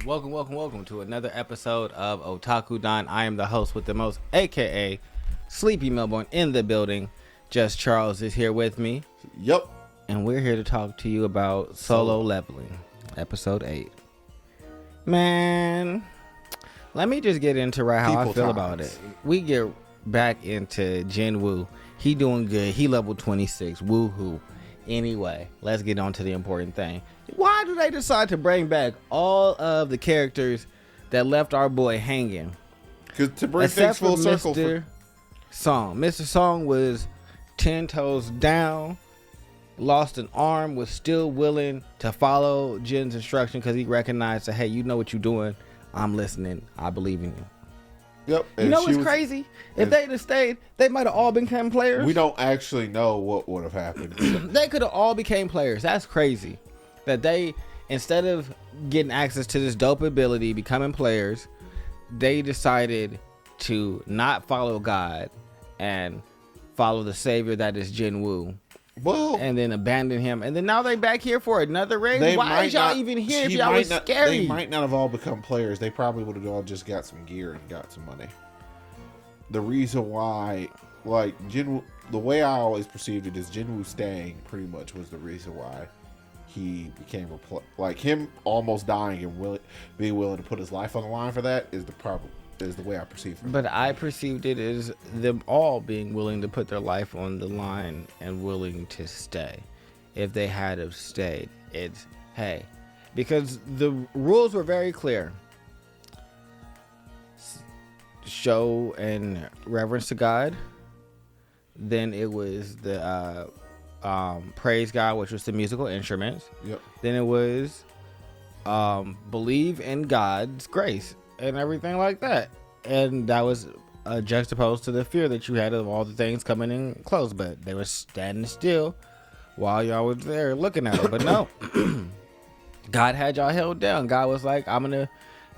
Welcome to another episode of Otaku Don. I am the host with the most, aka Sleepy Melbourne in the building. Just Charles is here with me. Yep. And we're here to talk to you about Solo Leveling, episode 8. Man, let me just get into how I feel about it. We get back into Jinwoo. He doing good. He level 26. Woohoo. Anyway, let's get on to the important thing. Why do they decide to bring back all of the characters that left our boy hanging? Because to bring things full circle. Mr. Song. Mr. Song was 10 toes down, lost an arm, was still willing to follow Jin's instruction because he recognized that, hey, you know what you're doing. I'm listening. I believe in you. Yep. You know what's crazy? If they'd have stayed, they might have all become players. We don't actually know what would have happened. They could have all became players. That's crazy. That they, instead of getting access to this dope ability, becoming players, they decided to not follow God and follow the savior that is Jinwoo. Well, and then abandon him, and then now they back here for another raid. Why is y'all even here if y'all was scary? They might not have all become players. They probably would have all just got some gear and got some money. The reason why, like Jinwoo, the way I always perceived it is Jinwoo staying pretty much was the reason why he became like him almost dying and being willing to put his life on the line for that is the problem. Is the way I perceived it. But I perceived it as them all being willing to put their life on the line and willing to stay. If they had have stayed, it's hey, because the rules were very clear. Show and reverence to God. Then it was the praise God, which was the musical instruments. Yep. Then it was believe in God's grace and everything like that, and that was juxtaposed to the fear that you had of all the things coming in close. But they were standing still while y'all was there looking at it. But no, God had y'all held down. God was like, I'm gonna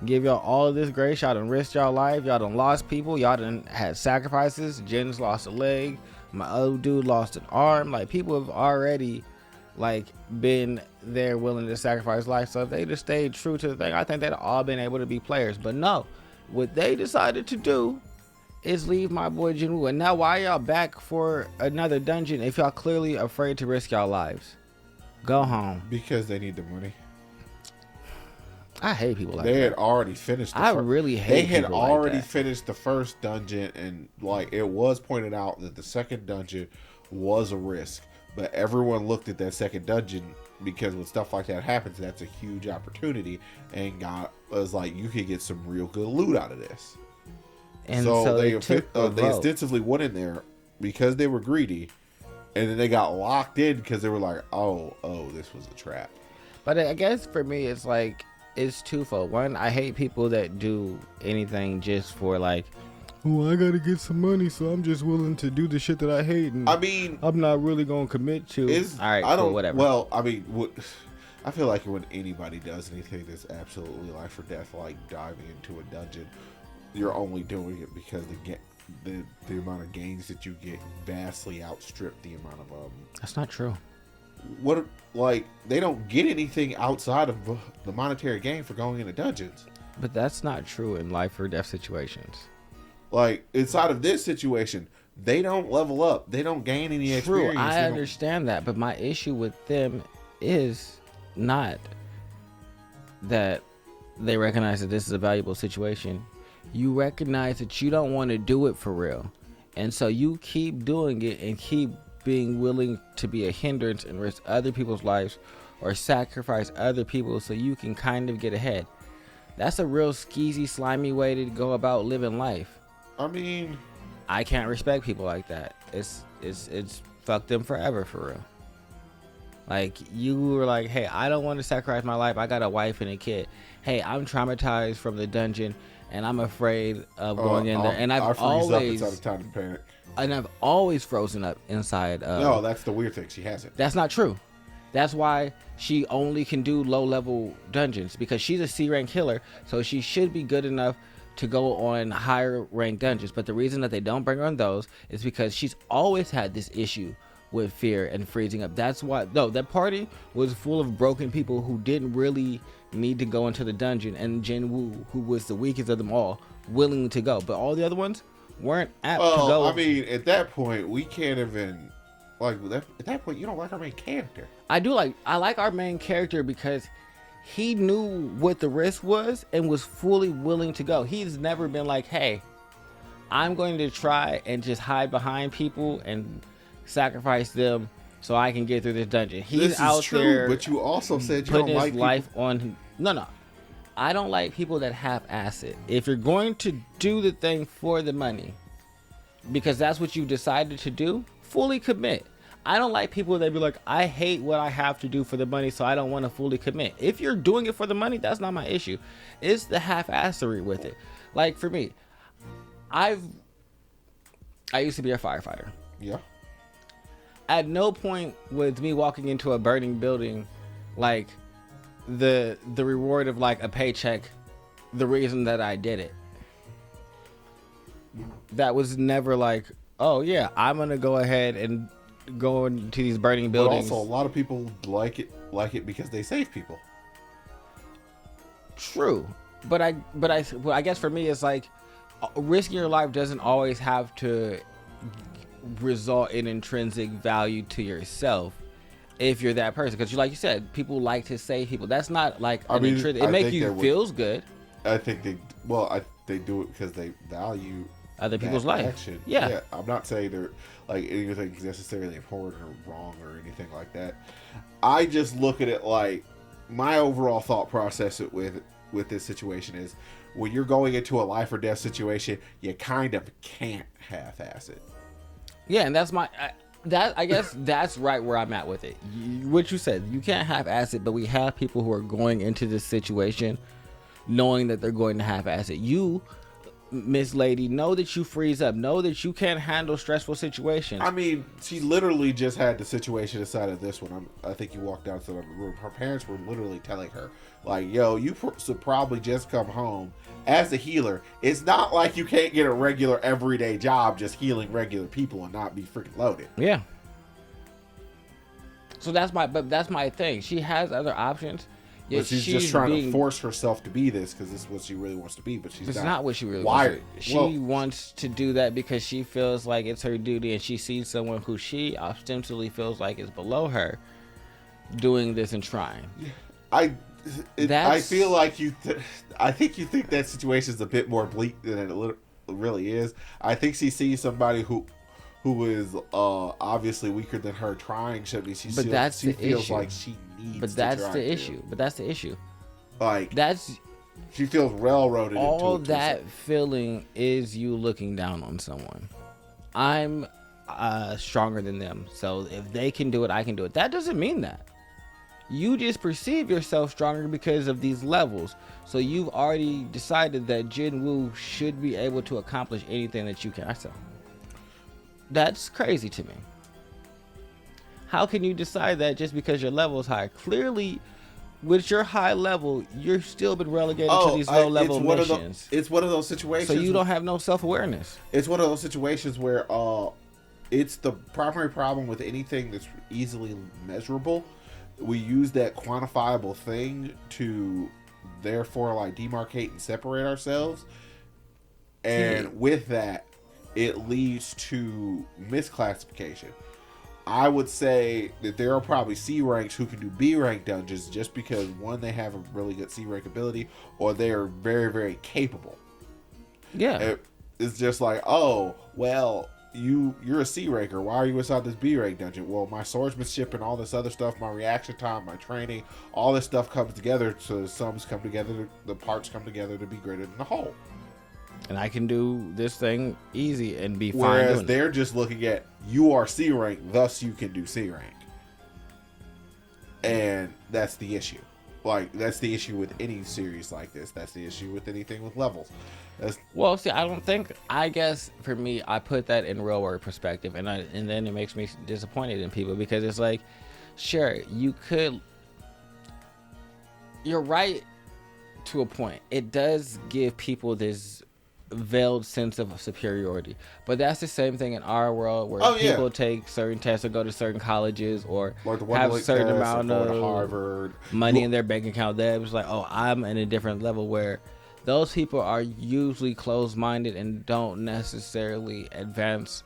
give y'all all of this grace. Y'all done risked y'all life. Y'all done lost people. Y'all done had sacrifices. Jin's lost a leg. My other dude lost an arm. Like, people have already like been there willing to sacrifice life. So if they just stayed true to the thing, I think they'd all been able to be players. But no, what they decided to do is leave my boy Jinwoo. And now why y'all back for another dungeon if y'all clearly afraid to risk y'all lives? Go home. Because they need the money. I hate people like that. They had already finished really hate They had people already like that. finished the first dungeon, and like it was pointed out that the second dungeon was a risk. But everyone looked at that second dungeon because when stuff like that happens, that's a huge opportunity. And God was like, you could get some real good loot out of this. And so they extensively went in there because they were greedy. And then they got locked in because they were like, oh, this was a trap. But I guess for me, it's like, it's twofold. One, I hate people that do anything just for like, oh, I gotta get some money, so I'm just willing to do the shit that I hate. And I mean, I'm not really gonna commit to. All right, I don't. Cool, whatever. Well, I mean, I feel like when anybody does anything that's absolutely life or death, like diving into a dungeon, you're only doing it because the amount of gains that you get vastly outstrip the amount of That's not true. What, like, they don't get anything outside of the monetary gain for going into dungeons. But that's not true in life or death situations. Like, inside of this situation, they don't level up. They don't gain any experience. True, I understand that. But my issue with them is not that they recognize that this is a valuable situation. You recognize that you don't want to do it for real. And so you keep doing it and keep being willing to be a hindrance and risk other people's lives or sacrifice other people so you can kind of get ahead. That's a real skeezy, slimy way to go about living life. I mean, I can't respect people like that. It's fuck them forever, for real. Like, you were like, hey, I don't want to sacrifice my life. I got a wife and a kid. Hey, I'm traumatized from the dungeon and I'm afraid of going in there. And I've always inside of time to panic. And I've always frozen up inside. No, that's the weird thing. She hasn't. That's not true. That's why she only can do low-level dungeons, because she's a C-rank healer, so she should be good enough to go on higher ranked dungeons. But the reason that they don't bring her on those is because she's always had this issue with fear and freezing up. That's why, no, that party was full of broken people who didn't really need to go into the dungeon, and Jinwoo, who was the weakest of them all, willing to go. But all the other ones weren't apt to go. I mean, at that point, we can't even at that point, you don't like our main character. I like our main character because he knew what the risk was and was fully willing to go. He's never been like, hey, I'm going to try and just hide behind people and sacrifice them so I can get through this dungeon. He's out there. But you also said you don't like his life on. No. I don't like people that half-ass it. If you're going to do the thing for the money, because that's what you decided to do, fully commit. I don't like people that be like, I hate what I have to do for the money, so I don't want to fully commit. If you're doing it for the money, that's not my issue. It's the half-assery with it. Like for me, I used to be a firefighter. Yeah. At no point was me walking into a burning building like the reward of like a paycheck the reason that I did it. That was never like, oh yeah, I'm gonna go ahead and go into these burning buildings. But also, a lot of people like it because they save people. True, but I guess for me it's like risking your life doesn't always have to result in intrinsic value to yourself if you're that person, because like you said, people like to save people. That's not like it makes you feels good. I think they do it because they value other people's life. Action. Yeah, I'm not saying they're like anything necessarily important or wrong or anything like that. I just look at it like my overall thought process with this situation is when you're going into a life or death situation, you kind of can't half-ass it. Yeah, and that's I guess that's right where I'm at with it. What you said, you can't half-ass it, but we have people who are going into this situation knowing that they're going to half-ass it. You, Miss Lady, know that you freeze up. Know that you can't handle stressful situations. I mean, she literally just had the situation inside of this one. I think you walked down to the room. Her parents were literally telling her, like, yo, you should probably just come home. As a healer, it's not like you can't get a regular everyday job just healing regular people and not be freaking loaded. Yeah. So that's my thing. She has other options. But she's just trying to force herself to be this because this is what she really wants to be. But she's not what she really wired. wants. She wants to do that because she feels like it's her duty, and she sees someone who she ostensibly feels like is below her doing this and trying. I feel like I think you think that situation is a bit more bleak than it really is. I think she sees somebody who is obviously weaker than her trying. She feels like she needs. But that's the issue. But that's the issue. Like that's she feels railroaded. All into that feeling is you looking down on someone. I'm stronger than them, so if they can do it, I can do it. That doesn't mean that. You just perceive yourself stronger because of these levels. So you've already decided that Jinwoo should be able to accomplish anything that you can. That's crazy to me. How can you decide that just because your level is high? Clearly, with your high level, you've still been relegated to these low level missions. It's one of those situations. So you don't have no self-awareness. It's one of those situations where it's the primary problem with anything that's easily measurable. We use that quantifiable thing to therefore like demarcate and separate ourselves. And with that, it leads to misclassification. I would say that there are probably C ranks who can do B rank dungeons just because one, they have a really good C rank ability, or they are very, very capable. Yeah. It's just like, oh, well, you're a C ranker. Why are you inside this B rank dungeon? Well, my swordsmanship and all this other stuff, my reaction time, my training, all this stuff comes together. So the sums come together, the parts come together to be greater than the whole. And I can do this thing easy and be fine. Whereas they're just looking at, you are C rank, thus you can do C rank. And that's the issue. Like, that's the issue with any series like this. That's the issue with anything with levels. Well, see, I guess for me, I put that in real world perspective, and then it makes me disappointed in people because it's like, sure, you're right to a point. It does give people this veiled sense of superiority. But that's the same thing in our world where Oh, yeah. people take certain tests or go to certain colleges or Like the have a one certain test, amount or going to of Harvard. money in their bank account. That was like, oh, I'm in a different level, where those people are usually closed-minded and don't necessarily advance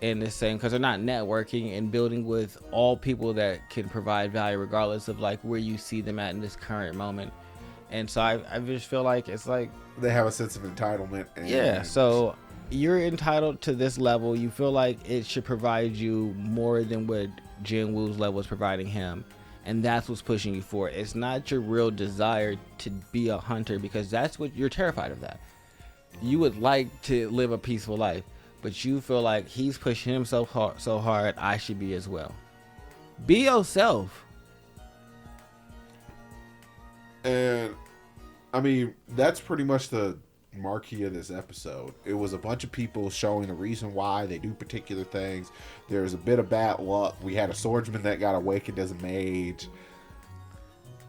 in the same, because they're not networking and building with all people that can provide value regardless of like where you see them at in this current moment. And so I just feel like it's like, They have a sense of entitlement. And yeah, so you're entitled to this level. You feel like it should provide you more than what Jinwoo's level is providing him. And that's what's pushing you forward. It's not your real desire to be a hunter, because that's what you're terrified of. That you would like to live a peaceful life, but you feel like he's pushing himself so hard, I should be as well. Be yourself. And I mean, that's pretty much the marquee of this episode. It was a bunch of people showing the reason why they do particular things. There's a bit of bad luck. We had a swordsman that got awakened as a mage.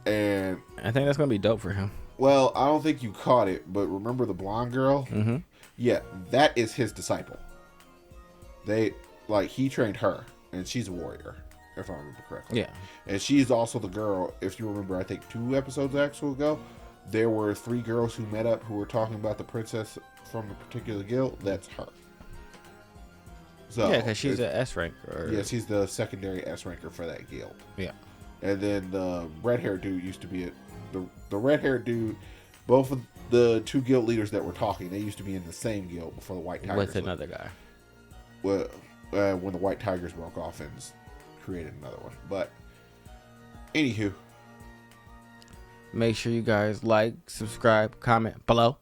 And I think that's going to be dope for him. well, I don't think you caught it, but remember the blonde girl? Mm-hmm. Yeah, that is his disciple. He trained her, and she's a warrior, if I remember correctly. Yeah. And she's also the girl, if you remember, I think 2 episodes actually ago, there were 3 girls who met up who were talking about the princess from a particular guild. That's her. So, yeah, because she's an S rank. Yeah, she's the secondary S ranker for that guild. Yeah. And then the red-haired dude used to be the red-haired dude. Both of the 2 guild leaders that were talking, they used to be in the same guild before the White Tigers. With another guy. Well, when the White Tigers broke off and created another one. But anywho, make sure you guys like, subscribe, comment below.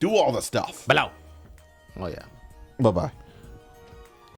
do all the stuff. Below. Oh yeah. Bye bye.